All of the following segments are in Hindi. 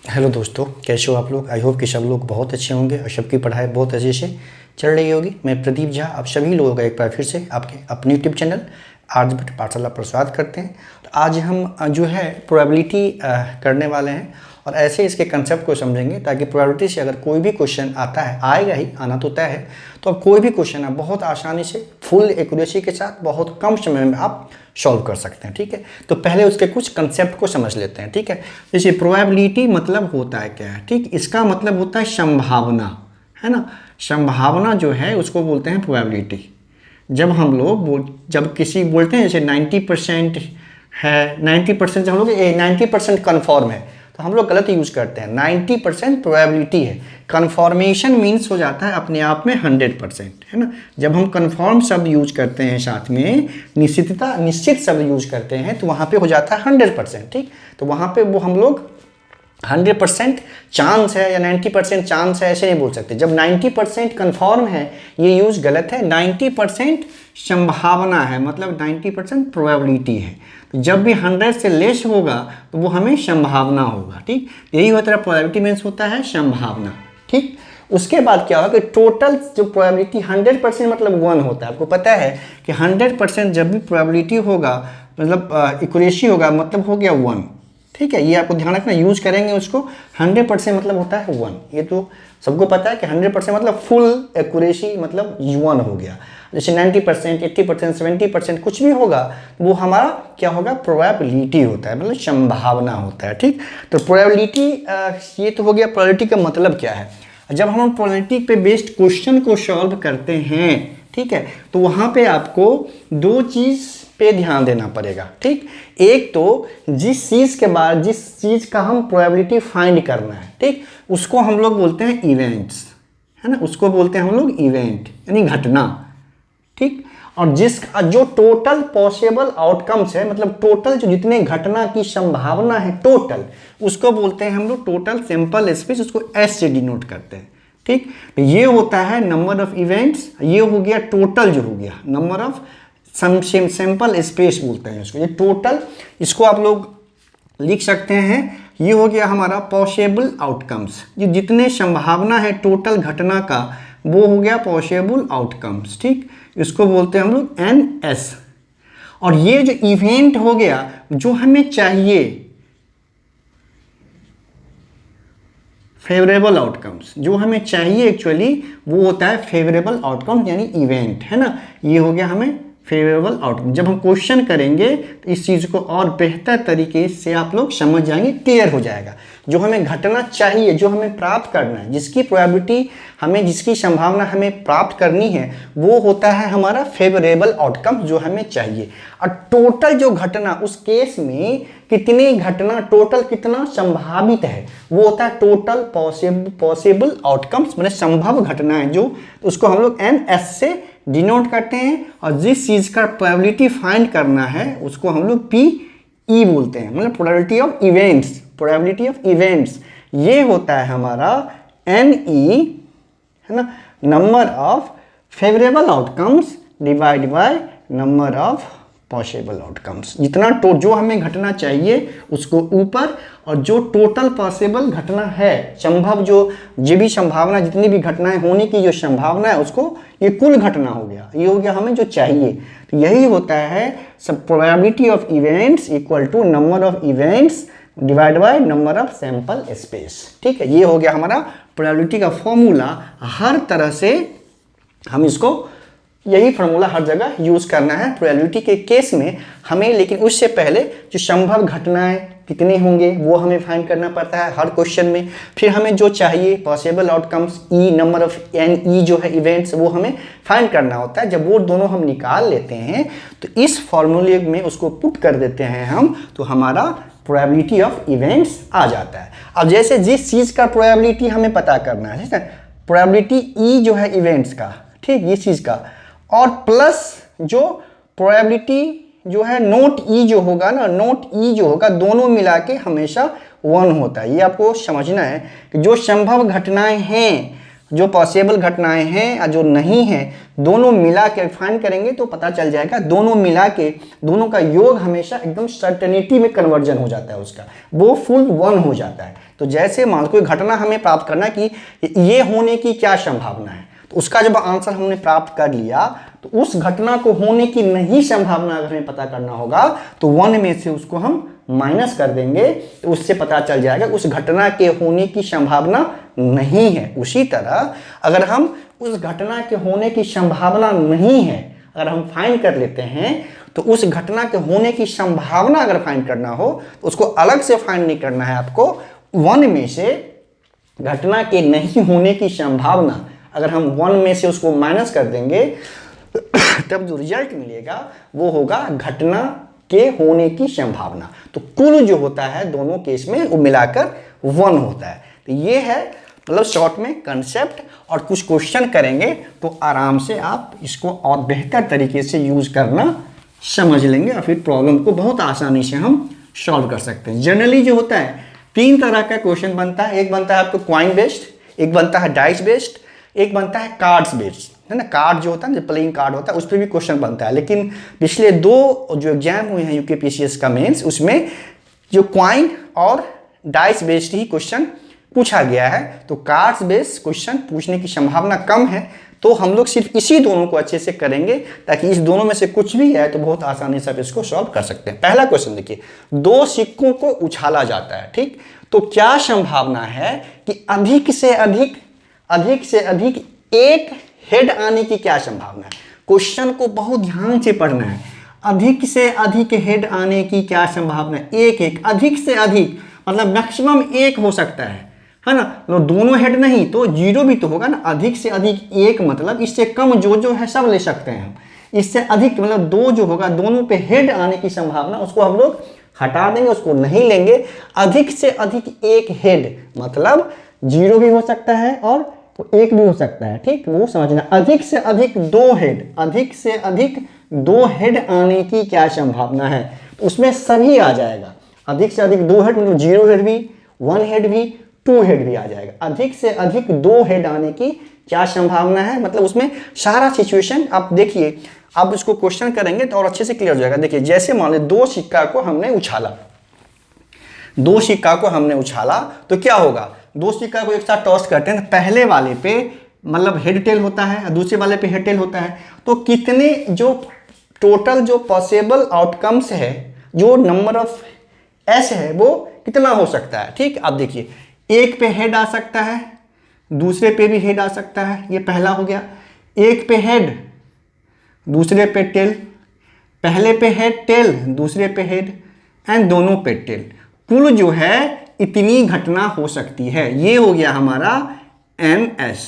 हेलो दोस्तों, कैसे हो आप लोग। आई होप कि सब लोग बहुत अच्छे होंगे और सबकी पढ़ाई बहुत अच्छे से चल रही होगी। मैं प्रदीप झा आप सभी लोगों का एक बार फिर से आपके अपने यूट्यूब चैनल आर्यभट्ट पाठशाला पर स्वागत करते हैं। तो आज हम जो है प्रोबेबिलिटी करने वाले हैं और ऐसे इसके कंसेप्ट को समझेंगे ताकि प्रोबेबिलिटी से अगर कोई भी क्वेश्चन आता है, आएगा ही, आना तो तय है, तो अब कोई भी क्वेश्चन आप बहुत आसानी से फुल एक्यूरेसी के साथ बहुत कम समय में आप सॉल्व कर सकते हैं। ठीक है, तो पहले उसके कुछ कंसेप्ट को समझ लेते हैं। ठीक है, जैसे प्रोबेबिलिटी मतलब होता है क्या है। ठीक, इसका मतलब होता है संभावना, है ना। संभावना जो है उसको बोलते हैं प्रोबेबिलिटी। जब हम लोग जब किसी बोलते हैं जैसे 90% है, 90% जब हम लोग 90% कन्फर्म है, तो हम लोग गलत यूज़ करते हैं। 90% प्रोबेबिलिटी है, कन्फर्मेशन मीन्स हो जाता है अपने आप में 100%, है ना। जब हम कन्फर्म शब्द यूज करते हैं साथ में निश्चित शब्द यूज करते हैं तो वहाँ पे हो जाता है 100%। ठीक, तो वहाँ पे वो हम लोग 100% चांस है या 90% चांस है ऐसे नहीं बोल सकते। जब 90% कन्फर्म है ये यूज गलत है। 90% संभावना है, मतलब 90% प्रोबेबिलिटी है। तो जब भी 100 से लेस होगा तो वो हमें संभावना होगा। ठीक, यही होता है प्रोबेबिलिटी मीन्स होता है संभावना। ठीक, उसके बाद क्या होगा कि टोटल जो प्रोबेबिलिटी 100% मतलब 1 होता है। आपको पता है कि 100% जब भी प्रोबेबिलिटी होगा मतलब इक्वेसी होगा मतलब हो गया 1। ठीक है, ये आपको ध्यान रखना, यूज करेंगे उसको। 100% मतलब होता है 1, ये तो सबको पता है कि 100% मतलब फुल एक्यूरेसी मतलब 1 हो गया। जैसे 90%, 80%, 70% कुछ भी होगा वो हमारा क्या होगा, प्रोबेबिलिटी होता है, मतलब संभावना होता है। ठीक, तो प्रोबेबिलिटी ये तो हो गया। प्रोबेबिलिटी का मतलब क्या है। जब हम प्रोबेबिलिटी पे बेस्ड क्वेश्चन को सॉल्व करते हैं, ठीक है, तो वहाँ पे आपको दो चीज़ पे ध्यान देना पड़ेगा। ठीक, एक तो जिस चीज़ का हम प्रोबेबिलिटी फाइंड करना है, ठीक, उसको हम लोग बोलते हैं इवेंट्स, है ना, उसको बोलते हैं हम लोग इवेंट यानी घटना। ठीक, और जो टोटल पॉसिबल आउटकम्स है, मतलब टोटल जो जितने घटना की संभावना है टोटल, उसको बोलते हैं हम लोग टोटल सैंपल स्पेस, उसको एस से डिनोट करते हैं। ठीक, तो ये होता है नंबर ऑफ इवेंट्स। ये हो गया टोटल, जो हो गया नंबर ऑफ सैंपल स्पेस बोलते हैं इसको, ये टोटल। इसको आप लोग लिख सकते हैं, ये हो गया हमारा पॉसिबल आउटकम्स। ये जितने संभावना है टोटल घटना का वो हो गया पॉसिबल आउटकम्स। ठीक, इसको बोलते हैं हम लोग NS। और ये जो इवेंट हो गया जो हमें चाहिए, फेवरेबल आउटकम्स जो हमें चाहिए एक्चुअली वो होता है फेवरेबल आउटकम यानी इवेंट, है ना। ये हो गया हमें फेवरेबल आउटकम। जब हम क्वेश्चन करेंगे तो इस चीज़ को और बेहतर तरीके से आप लोग समझ जाएंगे, क्लियर हो जाएगा। जो हमें घटना चाहिए, जो हमें प्राप्त करना है, जिसकी प्रोबेबिलिटी हमें, जिसकी संभावना हमें प्राप्त करनी है, वो होता है हमारा फेवरेबल आउटकम जो हमें चाहिए। और टोटल जो घटना, उस केस में कितनी घटना, टोटल कितना संभावित है, वो होता है टोटल पॉसिबल आउटकम्स, मतलब संभव घटनाएं जो, उसको हम लोग NS से डिनोट करते हैं। और जिस चीज़ का प्रोबेबिलिटी फाइंड करना है उसको हम लोग PE बोलते हैं, मतलब probability of events. Probability of events ये होता है हमारा NE, है ना, number of favourable outcomes divide by number of possible outcomes. जितना जो हमें घटना चाहिए उसको ऊपर, और जो टोटल पॉसिबल घटना है, संभव जो भी संभावना, जितनी भी घटनाएं होने की जो संभावना है उसको, ये कुल घटना हो गया, ये हो गया हमें जो चाहिए। तो यही होता है सब probability of events equal to number of events divide by number of sample space. ठीक है, ये हो गया हमारा प्रोबेबिलिटी का फॉर्मूला। हर तरह से हम इसको, यही फार्मूला हर जगह यूज करना है प्रोबेबिलिटी के केस में हमें। लेकिन उससे पहले जो संभव घटनाएं कितने होंगे वो हमें फाइंड करना पड़ता है हर क्वेश्चन में। फिर हमें जो चाहिए possible outcomes, number of NE जो है इवेंट्स, वो हमें फाइंड करना होता है। जब वो दोनों हम निकाल लेते हैं तो इस फॉर्मूले में उसको पुट कर देते हैं हम, तो हमारा प्रोबेबिलिटी ऑफ इवेंट्स आ जाता है। अब जैसे जिस चीज़ का प्रोबेबिलिटी हमें पता करना है, ठीक है, प्रोबेबिलिटी E जो है इवेंट्स का, ठीक, ये चीज़ का, और प्लस जो प्रोबेबिलिटी जो है नोट E जो होगा ना, नोट E जो होगा, दोनों मिला के हमेशा 1 होता है। ये आपको समझना है कि जो संभव घटनाएं हैं जो पॉसिबल घटनाएं हैं और जो नहीं है दोनों मिला के फाइंड करेंगे तो पता चल जाएगा। दोनों मिला के दोनों का योग हमेशा एकदम सर्टेनिटी में कन्वर्जन हो जाता है उसका, वो फुल 1 हो जाता है। तो जैसे मान लो कोई घटना हमें प्राप्त करना कि ये होने की क्या संभावना है, तो उसका जब आंसर हमने प्राप्त कर लिया तो उस घटना को होने की नहीं संभावना अगर हमें पता करना होगा तो 1 में से उसको हम माइनस कर देंगे, तो उससे पता चल जाएगा उस घटना के होने की संभावना नहीं है। उसी तरह अगर हम उस घटना के होने की संभावना नहीं है अगर हम फाइंड कर लेते हैं, तो उस घटना के होने की संभावना अगर फाइंड करना हो तो उसको अलग से फाइंड नहीं करना है आपको। 1 में से घटना के नहीं होने की संभावना अगर हम 1 में से उसको माइनस कर देंगे तब जो रिजल्ट मिलेगा वो होगा घटना के होने की संभावना। तो कुल जो होता है दोनों केस में वो मिलाकर 1 होता है। तो ये है मतलब शॉर्ट में कंसेप्ट, और कुछ क्वेश्चन करेंगे तो आराम से आप इसको और बेहतर तरीके से यूज करना समझ लेंगे और फिर प्रॉब्लम को बहुत आसानी से हम सॉल्व कर सकते हैं। जनरली जो होता है 3 तरह का क्वेश्चन बनता है। एक बनता है आपको क्वाइन बेस्ड, एक बनता है डाइस बेस्ड, एक बनता है कार्ड्स बेस्ड, है ना। कार्ड जो होता है जो प्लेइंग कार्ड होता है उस पर भी क्वेश्चन बनता है, लेकिन पिछले 2 जो एग्जाम हुए हैं यूकेपीसीएस का मेंस उसमें जो क्वाइन और डाइस बेस्ड ही क्वेश्चन पूछा गया है। तो कार्ड्स बेस्ड क्वेश्चन पूछने की संभावना कम है, तो हम लोग सिर्फ इसी दोनों को अच्छे से करेंगे ताकि इस दोनों में से कुछ भी है तो बहुत आसानी से आप इसको सॉल्व कर सकते हैं। पहला क्वेश्चन देखिए, 2 सिक्कों को उछाला जाता है, ठीक। तो क्या संभावना है कि अधिक से अधिक एक हेड आने की क्या संभावना है। क्वेश्चन को बहुत ध्यान से पढ़ना है। अधिक से अधिक हेड आने की क्या संभावना है। एक अधिक से अधिक मतलब मैक्सिमम 1 हो सकता है ना। तो दोनों हेड नहीं तो 0 भी तो होगा ना। अधिक से अधिक 1 मतलब इससे कम जो है सब ले सकते हैं हम। इससे अधिक मतलब 2 जो होगा दोनों पे हेड आने की संभावना उसको हम लोग हटा देंगे, उसको नहीं लेंगे। अधिक से अधिक 1 हेड मतलब 0 भी हो सकता है और 1 भी हो सकता है, ठीक। वो समझना। अधिक से अधिक 2 हेड, अधिक से अधिक 2 हेड आने की क्या संभावना है, तो उसमें सभी आ जाएगा। अधिक से अधिक 2 हेड मतलब 0 हेड भी, 1 हेड भी, 2 हेड भी आ जाएगा। अधिक से अधिक 2 हेड आने की क्या संभावना है मतलब उसमें सारा सिचुएशन आप देखिए। आप इसको क्वेश्चन करेंगे तो और अच्छे से क्लियर हो जाएगा। देखिए जैसे मान लो 2 सिक्का को हमने उछाला, 2 सिक्का को हमने उछाला तो क्या होगा। 2 सिक्का को एक साथ टॉस करते हैं तो पहले वाले पे मतलब हेड टेल होता है और दूसरे वाले पे हेड टेल होता है। तो कितने जो टोटल जो पॉसिबल आउटकम्स है, जो नंबर ऑफ एस है वो कितना हो सकता है, ठीक। आप देखिए एक पे हेड आ सकता है, दूसरे पे भी हेड आ सकता है, ये पहला हो गया। एक पे हेड, दूसरे पे टेल, पहले पे हेड टेल, दूसरे पे हेड एंड दोनों पे टेल। कुल जो है इतनी घटना हो सकती है। ये हो गया हमारा NS,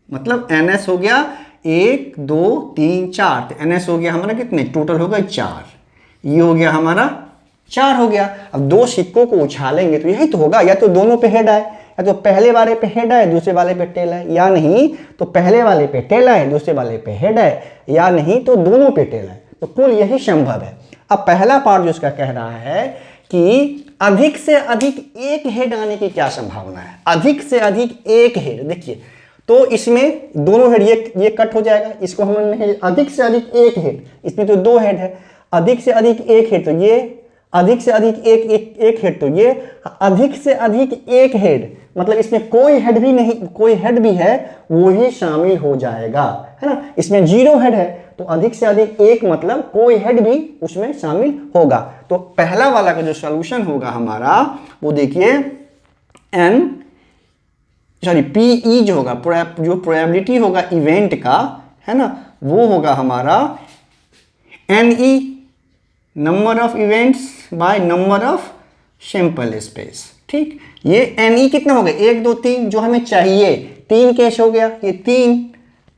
मतलब NS हो गया 1 2 3 4, तो NS हो गया हमारा कितने, टोटल हो गया 4। ये हो गया हमारा 4 हो गया। अब 2 सिक्कों को उछालेंगे तो यही तो होगा, या तो दोनों पे हेड आए, या तो पहले वाले पे हेड आए दूसरे वाले पे टेल आए, या नहीं तो पहले वाले पे टेल आए दूसरे वाले पे हेड आए, या नहीं तो दोनों पे टेल आए। तो कुल यही संभव है। अब पहला पार्ट जो इसका कह रहा है कि अधिक से अधिक 1 हेड आने की क्या संभावना है। अधिक से अधिक 1 हेड, देखिए तो इसमें दोनों हेड ये कट हो जाएगा, इसको हमने अधिक से अधिक 1 हेड, इसमें तो 2 हेड है। अधिक से अधिक 1 हेड तो ये, अधिक से अधिक एक हेड तो ये, अधिक से अधिक 1 हेड मतलब इसमें कोई हेड भी नहीं, कोई हेड भी है वो ही शामिल हो जाएगा, है ना। इसमें 0 हेड है तो अधिक से अधिक 1 मतलब कोई हेड भी उसमें शामिल होगा। तो पहला वाला का जो सॉल्यूशन होगा हमारा वो देखिए PE जो होगा, जो प्रोबेबिलिटी होगा इवेंट का, है ना, वो होगा हमारा NE, number of events bye number of sample space, ठीक। ये NE कितना हो गया, 1 2 3 जो हमें चाहिए, 3 केस हो गया, ये 3।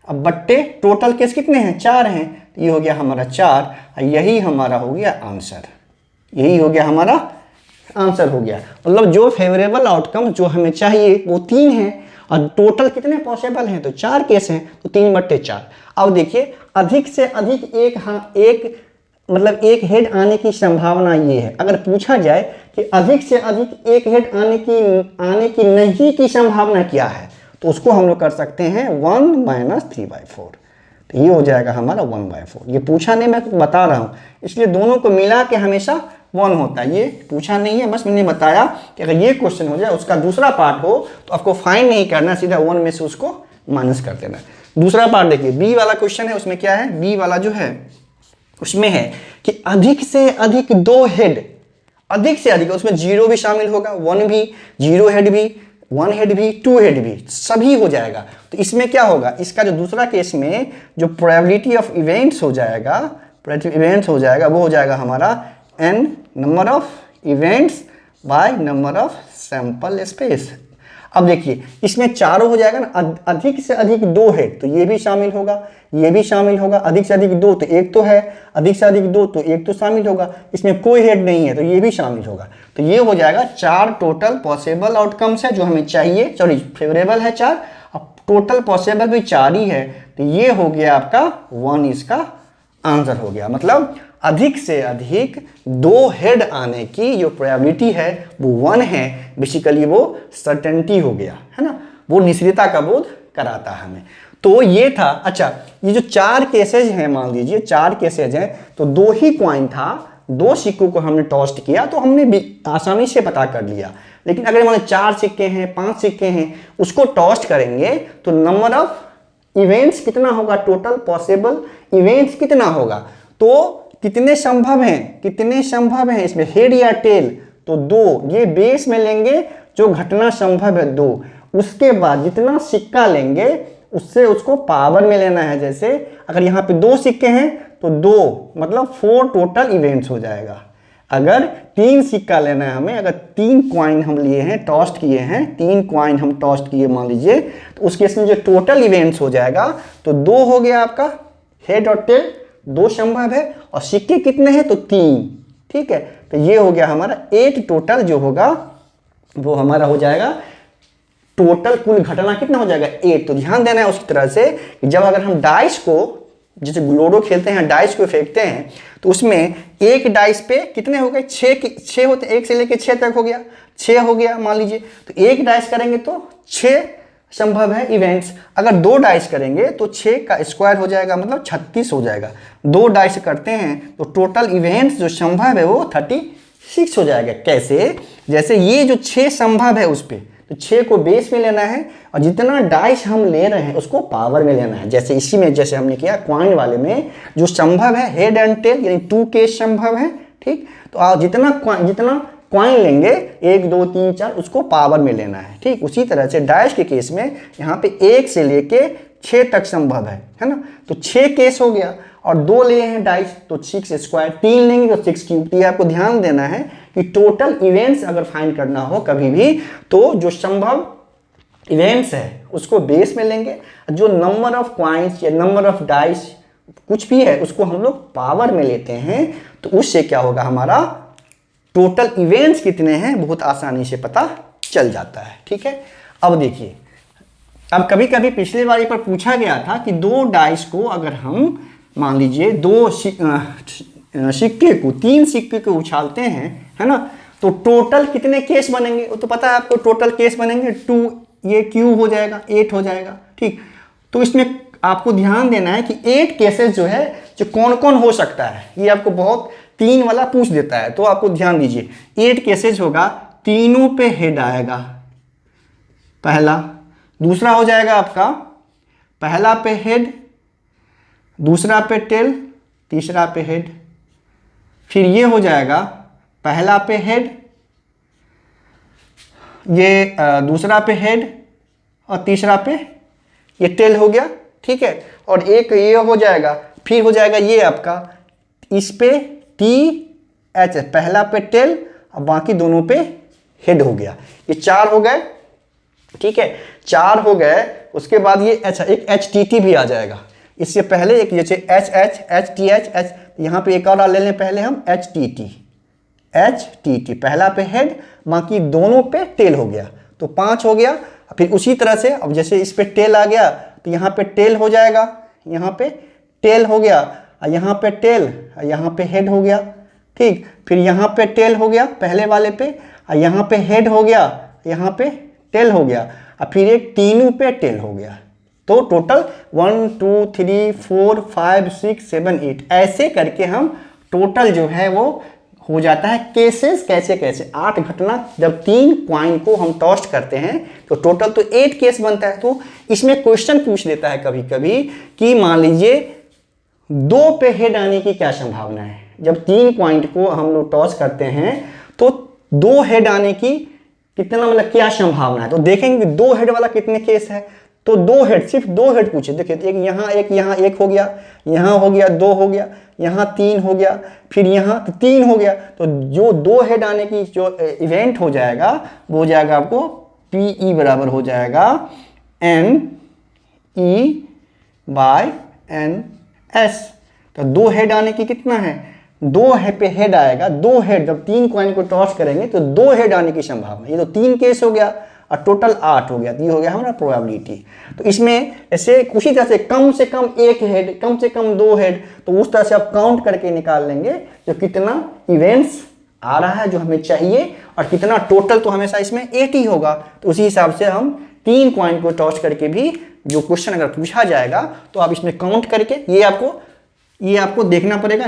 अब बट्टे टोटल केस कितने हैं, 4 हैं, तो ये हो गया हमारा 4। यही हमारा हो गया आंसर, यही हो गया हमारा आंसर हो गया। मतलब जो फेवरेबल आउटकम जो हमें चाहिए वो 3 है और टोटल कितने पॉसिबल हैं, तो 4 केस हैं, तो 3/4। अब देखिए अधिक से अधिक एक 1 हेड आने की संभावना ये है। अगर पूछा जाए कि अधिक से अधिक 1 हेड आने की नहीं की संभावना क्या है, तो उसको हम लोग कर सकते हैं 1 माइनस 3/4। तो ये हो जाएगा हमारा 1/4। ये पूछा नहीं, मैं बता रहा हूँ, इसलिए दोनों को मिला के हमेशा 1 होता है। ये पूछा नहीं है, बस मैंने बताया कि अगर ये क्वेश्चन हो जाए, उसका दूसरा पार्ट हो, तो आपको फाइंड नहीं करना, सीधा 1 में से उसको माइनस कर देना। दूसरा पार्ट देखिए, बी वाला क्वेश्चन है, उसमें क्या है, बी वाला जो है उसमें है कि अधिक से अधिक 2 हेड, अधिक से अधिक, उसमें 0 भी शामिल होगा, 1 भी, 0 हेड भी, 1 हेड भी, 2 हेड भी, सभी हो जाएगा। तो इसमें क्या होगा, इसका जो दूसरा केस में जो प्रोबेबिलिटी ऑफ इवेंट्स हो जाएगा, वो हो जाएगा हमारा n number of events bye number of sample space. अब देखिए इसमें चारों हो जाएगा ना, अधिक से अधिक 2 है तो ये भी शामिल होगा, ये भी शामिल होगा, अधिक से अधिक 2 तो एक तो है, अधिक से अधिक 2 तो एक तो शामिल होगा, इसमें कोई हेड नहीं है तो ये भी शामिल होगा। तो ये हो जाएगा 4 टोटल पॉसिबल आउटकम्स है जो हमें चाहिए, सॉरी फेवरेबल है 4, अब टोटल पॉसिबल भी 4 ही है, तो ये हो गया आपका 1 इसका आंसर हो गया। मतलब अधिक से अधिक 2 हेड आने की जो प्रोबेबिलिटी है वो 1 है, बेसिकली वो सर्टेनिटी हो गया है ना, वो निश्चितता का बोध कराता है हमें। तो ये था। अच्छा, ये जो 4 केसेज हैं, मान लीजिए 4 केसेज हैं, तो 2 ही कॉइन था, 2 सिक्कों को हमने टॉस्ट किया तो हमने भी आसानी से पता कर लिया। लेकिन अगर मान 4 सिक्के हैं, 5 सिक्के हैं, उसको टॉस्ट करेंगे तो नंबर ऑफ इवेंट्स कितना होगा, टोटल पॉसिबल इवेंट्स कितना होगा, तो कितने संभव हैं इसमें, हेड या टेल, तो 2, ये बेस में लेंगे जो घटना संभव है 2, उसके बाद जितना सिक्का लेंगे उससे उसको पावर में लेना है। जैसे अगर यहाँ पे 2 सिक्के हैं तो 2 मतलब 4 टोटल इवेंट्स हो जाएगा। अगर 3 सिक्का लेना है हमें, अगर 3 कॉइन हम लिए हैं, टॉस्ट किए हैं, 3 कॉइन हम टॉस्ट किए मान लीजिए, तो उस केस में जो टोटल इवेंट्स हो जाएगा तो 2 हो गया आपका, हेड और टेल 2 संभव है, और सिक्के कितने हैं तो 3, ठीक है। तो ये हो गया हमारा 8 टोटल जो होगा वो हमारा हो जाएगा, टोटल कुल घटना कितना हो जाएगा 8। तो ध्यान देना है उसकी तरह से कि जब अगर हम डाइस को, जैसे लूडो खेलते हैं, डाइस को फेंकते हैं तो उसमें एक डाइस पे कितने हो गए, 6 होते, 1 से लेके 6 तक हो गया, 6 हो गया मान लीजिए, तो एक डाइस करेंगे तो 6 संभव है इवेंट्स। अगर 2 डाइस करेंगे तो 6 का स्क्वायर हो जाएगा, मतलब 36 हो जाएगा। 2 डाइस करते हैं तो टोटल इवेंट्स जो संभव है वो 36 हो जाएगा। कैसे, जैसे ये जो 6 संभव है उस पर, तो 6 को बेस में लेना है और जितना डाइस हम ले रहे हैं उसको पावर में लेना है। जैसे इसी में जैसे हमने किया कॉइन वाले में, जो संभव है हेड एंड टेल, यानी 2 केस संभव है, ठीक। तो आप जितना कॉइन लेंगे 1 2 3 4 उसको पावर में लेना है, ठीक। उसी तरह से डाइस के केस में यहाँ पे 1 से लेके 6 तक संभव है ना, तो 6 केस हो गया, और 2 लिए हैं डाइस तो 6 स्क्वायर, 3 लेंगे तो 6 क्यूब। तो ये आपको ध्यान देना है कि टोटल इवेंट्स अगर फाइंड करना हो कभी भी, तो जो संभव इवेंट्स है उसको बेस में लेंगे, जो नंबर ऑफ कॉइन्स या नंबर ऑफ डाइस कुछ भी है उसको हम लोग पावर में लेते हैं, तो उससे क्या होगा, हमारा टोटल इवेंट्स कितने हैं बहुत आसानी से पता चल जाता है, ठीक है। अब देखिए, अब कभी कभी पिछले बारी पर पूछा गया था कि 2 डाइस को अगर हम मान लीजिए 2 सिक्के को, 3 सिक्के को उछालते हैं, है ना, तो टोटल कितने केस बनेंगे, वो तो पता है आपको, टोटल केस बनेंगे 2, ये क्यूब हो जाएगा, 8 हो जाएगा, ठीक। तो इसमें आपको ध्यान देना है कि 8 केसेस जो है, जो कौन कौन हो सकता है, ये आपको बहुत 3 वाला पूछ देता है, तो आपको ध्यान दीजिए। 8 केसेस होगा, तीनों पे हेड आएगा, पहला, दूसरा हो जाएगा आपका पहला पे हेड, दूसरा पे टेल, तीसरा पे हेड, फिर ये हो जाएगा पहला पे हेड, ये दूसरा पे हेड, और तीसरा पे ये टेल हो गया, ठीक है। और एक ये हो जाएगा, फिर हो जाएगा ये आपका, इस पे टी एच, पहला पे टेल और बाकी दोनों पे हेड हो गया, ये 4 हो गए, ठीक है, 4 हो गए। उसके बाद ये अच्छा एक एच टी टी भी आ जाएगा, इससे पहले एक जैसे H H H T H H, यहाँ पे एक और ले लें पहले हम एच टी टी, पहला पे हेड बाकी दोनों पे टेल हो गया, तो 5 हो गया। फिर उसी तरह से अब जैसे इस पे टेल आ गया तो यहाँ पे टेल हो जाएगा, यहाँ पे टेल हो गया, और यहाँ पे टेल, यहाँ पे हेड हो गया, ठीक। फिर यहाँ पे टेल हो गया पहले वाले पे, और यहाँ पे हेड हो गया, यहाँ पे टेल हो गया, और फिर एक तीनों पे टेल हो गया। तो टोटल 1 2 3 4 5 6 7 8 ऐसे करके हम टोटल जो है वो हो जाता है केसेस। कैसे कैसे 8 घटना, जब 3 कॉइन को हम टॉस करते हैं तो टोटल तो 8 केस बनता है। तो इसमें क्वेश्चन पूछ देता है कभी कभी कि मान लीजिए 2 पे हेड आने की क्या संभावना है। जब 3 पॉइंट को हम लोग टॉस करते हैं तो 2 हेड आने की कितना मतलब क्या संभावना है। तो देखेंगे 2 हेड वाला कितने केस है। तो 2 हेड, सिर्फ 2 हेड पूछे। देखिए एक यहाँ एक हो गया, यहाँ हो गया 2 हो गया, यहाँ 3 हो गया, फिर यहाँ 3 हो गया। तो जो 2 हेड आने की जो इवेंट हो जाएगा वो हो जाएगा आपको PE बराबर हो जाएगा NE/NS। तो 2 हेड आने की कितना है, 2 पे हेड आएगा। 2 हेड, जब 3 कॉइन को टॉस करेंगे तो 2 हेड आने की संभावना। ये तो 3 केस हो गया और टोटल 8 हो गया। तो ये हो गया हमारा प्रोबेबिलिटी। तो इसमें ऐसे उसी तरह से कम 1 हेड, कम से कम 2 हेड, तो उस तरह से आप काउंट करके निकाल लेंगे जो कितना इवेंट्स आ रहा है जो हमें चाहिए, और कितना टोटल तो हमेशा इसमें 8 ही होगा। तो उसी हिसाब से हम 3 कॉइन को टॉस करके भी जो क्वेश्चन अगर पूछा जाएगा तो आप इसमें काउंट करके ये आपको देखना पड़ेगा,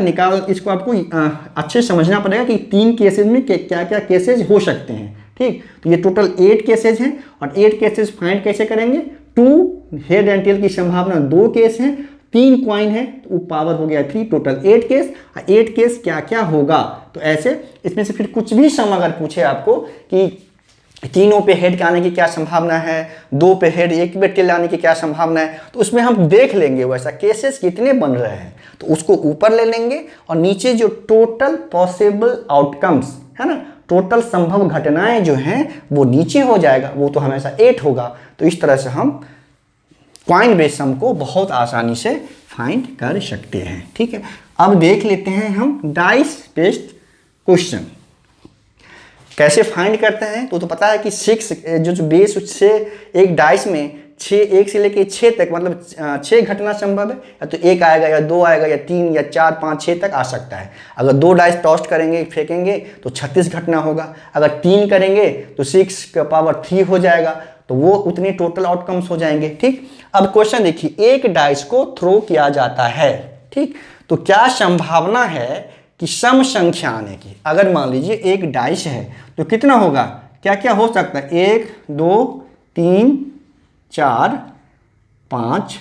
इसको आपको अच्छे से समझना पड़ेगा कि 3 केसेस में क्या क्या केसेस हो सकते हैं। ठीक, तो ये टोटल 8 केसेस हैं, और 8 केसेस फाइंड कैसे करेंगे। 2 हेड एंड टेल की संभावना 2 केस हैं, 3 कॉइन है तो पावर हो गया 3, टोटल 8 केस। 8 केस क्या क्या होगा, तो ऐसे इसमें से फिर कुछ भी सम अगर पूछे आपको कि तीनों पे हेड के आने की क्या संभावना है, 2 पे हेड 1 पे टेल आने की क्या संभावना है, तो उसमें हम देख लेंगे वैसा केसेस कितने बन रहे हैं तो उसको ऊपर ले लेंगे, और नीचे जो टोटल पॉसिबल आउटकम्स है ना, टोटल संभव घटनाएं जो हैं वो नीचे हो जाएगा, वो तो हमेशा 8 होगा। तो इस तरह से हम कॉइन बेस्ड सम को बहुत आसानी से फाइंड कर सकते हैं। ठीक है, अब देख लेते हैं हम डाइस बेस्ड क्वेश्चन कैसे फाइंड करते हैं। तो पता है कि 6 जो बेस से एक डाइस में 1 से लेके 6 तक मतलब 6 घटना संभव है, या तो 1 आएगा या 2 आएगा या 3 या 4 5 6 तक आ सकता है। अगर 2 डाइस टॉस करेंगे फेंकेंगे तो 36 घटना होगा, अगर 3 करेंगे तो 6 का पावर 3 हो जाएगा, तो वो उतने टोटल आउटकम्स हो जाएंगे। ठीक, अब क्वेश्चन देखिए, एक डाइस को थ्रो किया जाता है। ठीक, तो क्या संभावना है कि सम संख्या आने की। अगर मान लीजिए एक डाइस है तो कितना होगा, क्या क्या हो सकता है, 1 2 3 4 5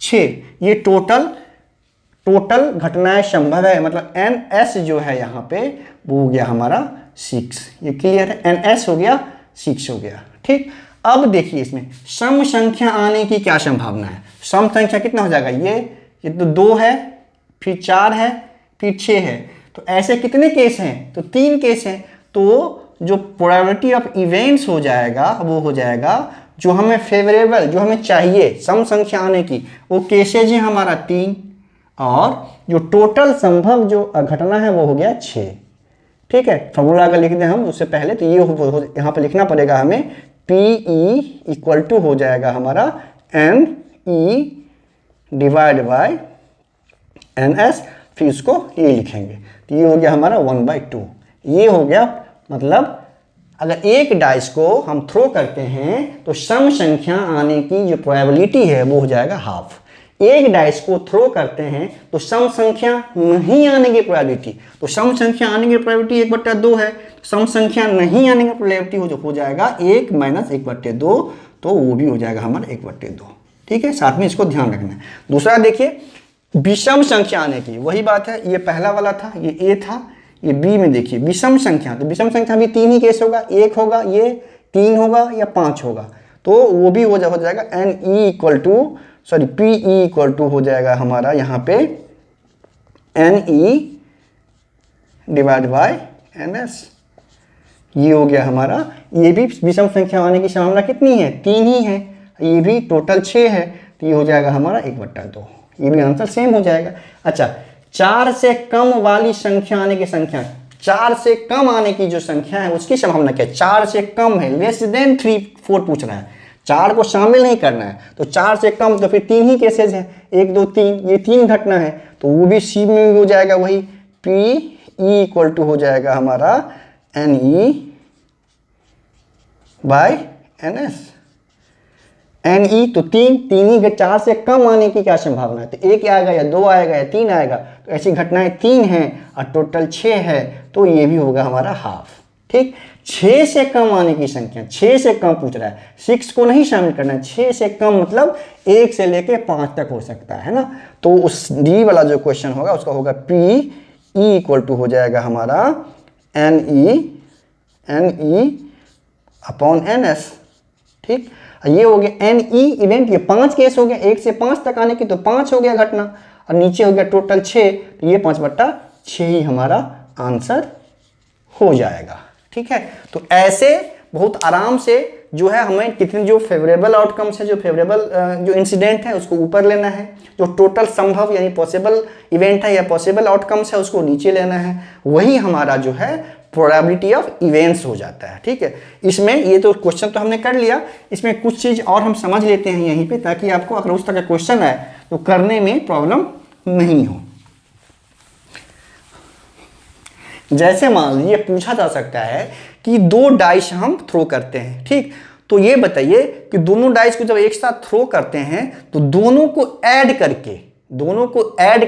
6, ये टोटल घटनाएं संभव है। मतलब NS जो है यहाँ पे वो हो गया हमारा 6। ये क्लियर है, NS हो गया 6 हो गया। ठीक, अब देखिए इसमें सम संख्या आने की क्या संभावना है। सम संख्या कितना हो जाएगा, ये तो 2 है, फिर 4 है, फिर 6 है। तो ऐसे कितने केस हैं, तो 3 केस हैं। तो जो प्रोबेबिलिटी ऑफ इवेंट्स हो जाएगा वो हो जाएगा जो हमें फेवरेबल, जो हमें चाहिए सम संख्या आने की, वो केसेज है हमारा 3, और जो टोटल संभव जो घटना है वो हो गया 6। ठीक है, फॉर्मूला अगर लिख दें हम उससे पहले, तो ये यहाँ पे लिखना पड़ेगा हमें, PE इक्वल टू हो जाएगा हमारा NE डिवाइड बाय NS, फिर इसको ये लिखेंगे, तो ये हो गया हमारा 1/2। ये हो गया, मतलब अगर एक डाइस को हम थ्रो करते हैं तो सम संख्या आने की जो प्रोबेबिलिटी है वो हो जाएगा हाफ। एक डाइस को थ्रो करते हैं तो सम संख्या नहीं आने की प्रोबेबिलिटी, तो सम संख्या आने की प्रोबेबिलिटी 1/2 है, सम संख्या नहीं आने की प्रोबेबिलिटी हो जाएगा 1 - 1/2, तो वो भी हो जाएगा हमारा 1/2। ठीक है, साथ में इसको ध्यान रखना है। दूसरा देखिए विषम संख्या आने की, वही बात है, ये पहला वाला था, ये A था, ये B में देखिए विषम संख्या, तो विषम संख्या भी 3 ही केस होगा, 1 होगा, ये 3 होगा या 5 होगा, तो वो भी हो जाएगा PE इक्वल टू हो जाएगा हमारा यहाँ पे NE डिवाइड बाय NS। ये हो गया हमारा, ये भी विषम संख्या आने की संभावना कितनी है, 3 ही है, ये भी टोटल 6 है, तो ये हो जाएगा हमारा 1/2। ये भी आंसर सेम हो जाएगा। अच्छा, 4 से कम वाली संख्या आने की संख्या, 4 से कम आने की जो संख्या है उसकी संभावना क्या है, 4 से कम है, लेस देन 3 4 पूछ रहा है, 4 को शामिल नहीं करना है, तो 4 से कम, तो फिर 3 ही केसेज है, 1 2 3, ये 3 घटना है, तो वो भी C में हो जाएगा वही, PE इक्वल टू हो जाएगा हमारा NE बाय NS NE तो तीन ही 4 से कम आने की क्या संभावना है? तो 1 आएगा या 2 आएगा या 3 आएगा। तो ऐसी घटनाएं 3 हैं और टोटल 6 है, तो ये भी होगा हमारा हाफ। ठीक, 6 से कम आने की संख्या, 6 से कम पूछ रहा है, 6 को नहीं शामिल करना है। 6 से कम मतलब 1 से लेके 5 तक हो सकता है ना। तो उस डी वाला जो क्वेश्चन होगा उसका होगा PE इक्वल टू हो जाएगा हमारा NE अपॉन NS। ठीक, ये हो गया NE इवेंट, ये 5 केस हो गया, 1 से 5 तक आने की, तो 5 हो गया घटना, और नीचे हो गया टोटल 6, तो ये 5/6 ही हमारा आंसर हो जाएगा। ठीक है, तो ऐसे बहुत आराम से जो है हमें कितने जो फेवरेबल आउटकम्स है, जो फेवरेबल जो इंसिडेंट है उसको ऊपर लेना है, जो टोटल संभव यानी पॉसिबल इवेंट है या पॉसिबल आउटकम्स है उसको नीचे लेना है, वही हमारा जो है प्रोबेबिलिटी ऑफ इवेंट्स हो जाता है। ठीक है, इसमें ये तो क्वेश्चन तो हमने कर लिया, इसमें कुछ चीज़ और हम समझ लेते हैं यहीं पे, ताकि आपको अगर उस तरह का क्वेश्चन है तो करने में प्रॉब्लम नहीं हो। जैसे मान लीजिए पूछा जा सकता है कि 2 डाइस हम थ्रो करते हैं। ठीक, तो ये बताइए कि दोनों डाइस को जब एक साथ थ्रो करते हैं तो दोनों को ऐड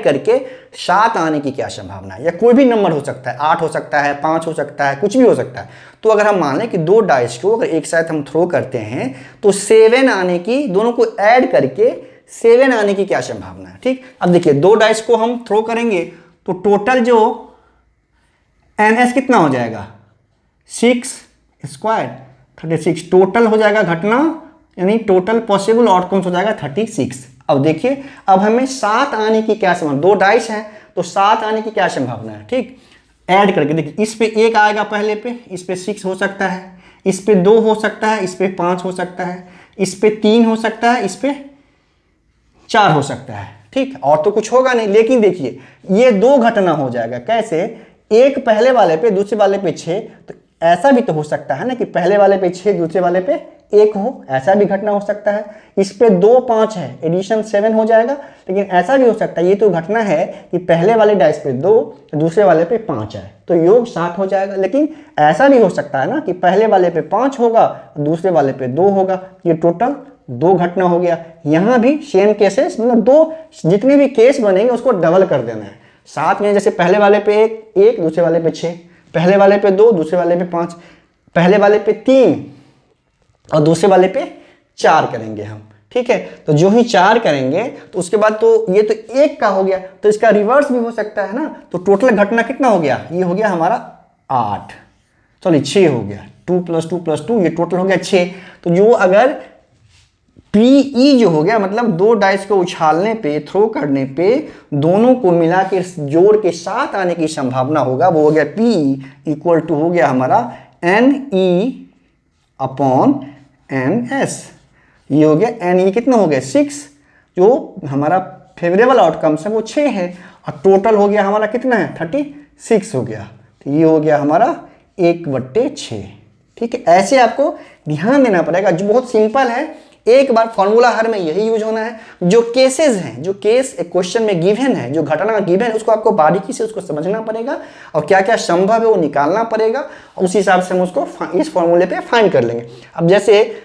करके 7 आने की क्या संभावना है? या कोई भी नंबर हो सकता है, 8 हो सकता है, 5 हो सकता है, कुछ भी हो सकता है। तो अगर हम मान लें कि 2 डाइस को अगर एक साथ हम थ्रो करते हैं तो 7 आने की, दोनों को ऐड करके 7 आने की क्या संभावना है? ठीक, अब देखिए 2 डाइस को हम थ्रो करेंगे तो टोटल जो NS कितना हो जाएगा? 6 स्क्वायर 36 टोटल हो जाएगा घटना, यानी टोटल पॉसिबल आउटकम्स हो जाएगा 36। अब देखिए, अब हमें 7 आने की क्या संभावना, 2 डाइस हैं तो 7 आने की क्या संभावना है? ठीक, ऐड करके देखिए, इस पे 1 आएगा पहले पे, इस पे 6 हो सकता है, इस पे 2 हो सकता है, इस पे 5 हो सकता है, इस पे 3 हो सकता है, इस पे 4 हो सकता है। ठीक, और तो कुछ होगा नहीं, लेकिन देखिए ये 2 घटना हो जाएगा। कैसे? एक पहले वाले पे, दूसरे वाले पे 6, तो ऐसा भी तो हो सकता है ना कि पहले वाले पे 6 दूसरे वाले पे 1 हो, ऐसा भी घटना हो सकता है। इस पे 2 5 है, एडिशन 7 हो जाएगा, लेकिन ऐसा भी हो सकता है, ये तो घटना है कि पहले वाले डाइस पे 2 दूसरे वाले पे 5 है, तो योग 7 हो जाएगा। लेकिन ऐसा भी हो सकता है ना कि पहले वाले पे 5 होगा, दूसरे वाले पे 2 होगा, ये टोटल 2 घटना हो गया। यहाँ भी सेम केसेस, मतलब 2 जितने भी केस बनेंगे उसको डबल कर देना है। 7 में जैसे पहले वाले पे 1 दूसरे वाले पे 6, पहले वाले पे 2 दूसरे वाले पे 5, पहले वाले पे 3 और दूसरे वाले पे 4 करेंगे हम। ठीक है, तो जो ही 4 करेंगे तो उसके बाद तो ये तो 1 का हो गया, तो इसका रिवर्स भी हो सकता है ना। तो टोटल घटना कितना हो गया? ये हो गया हमारा 8, सॉरी 6 हो गया, 2 + 2 + 2, ये टोटल हो गया 6। तो जो अगर PE जो हो गया, मतलब 2 डाइस को उछालने पे, थ्रो करने पे दोनों को मिला के जोड़ के 7 आने की संभावना होगा, वो हो गया PE इक्वल टू हो गया हमारा NE अपॉन NS। ये हो गया NE कितना हो गया? 6, जो हमारा फेवरेबल आउटकम्स है वो 6 है, और टोटल हो गया हमारा कितना है? 36 हो गया। तो ये हो गया हमारा 1/6। ठीक है, ऐसे आपको ध्यान देना पड़ेगा, जो बहुत सिंपल है। एक बार फॉर्मूला हर में यही यूज होना है। जो केसेस हैं, जो केस एक क्वेश्चन में गिवन है, जो घटना गिवन है, उसको आपको बारीकी से उसको समझना पड़ेगा, और क्या क्या संभव है वो निकालना पड़ेगा, उस हिसाब से हम उसको इस फॉर्मूले पे फाइंड कर लेंगे। अब जैसे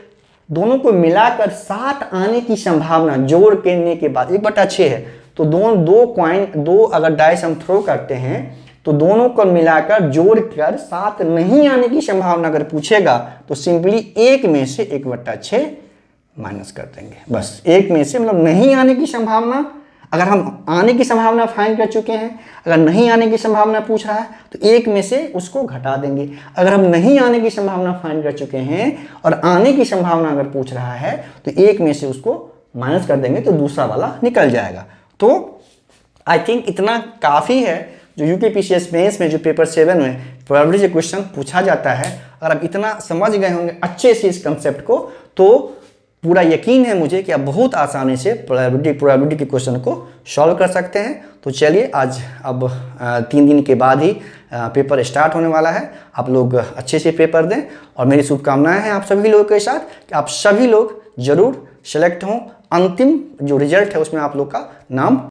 दोनों को मिलाकर 7 आने की संभावना जोड़ करने के बाद 1/6 है, तो दो अगर डाइस हम थ्रो करते हैं तो दोनों को मिलाकर जोड़कर 7 नहीं आने की संभावना अगर पूछेगा तो सिंपली 1 में से 1/6 माइनस कर देंगे। बस 1 में से, मतलब नहीं आने की संभावना, अगर हम आने की संभावना फाइंड कर चुके हैं, अगर नहीं आने की संभावना पूछ रहा है तो 1 में से उसको घटा देंगे। अगर हम नहीं आने की संभावना फाइंड कर चुके हैं और आने की संभावना अगर पूछ रहा है तो 1 में से उसको माइनस कर देंगे, तो दूसरा वाला निकल जाएगा। तो आई थिंक इतना काफ़ी है, जो यूकेपीसीएस मेंस में जो पेपर 7 में प्रोबेबिलिटी से क्वेश्चन पूछा जाता है। अगर आप इतना समझ गए होंगे अच्छे से इस कंसेप्ट को, तो पूरा यकीन है मुझे कि आप बहुत आसानी से प्रोबेबिलिटी के क्वेश्चन को सॉल्व कर सकते हैं। तो चलिए, आज अब 3 दिन के बाद ही पेपर स्टार्ट होने वाला है। आप लोग अच्छे से पेपर दें, और मेरी शुभकामनाएं हैं आप सभी लोगों के साथ कि आप सभी लोग जरूर सेलेक्ट हों। अंतिम जो रिजल्ट है उसमें आप लोग का नाम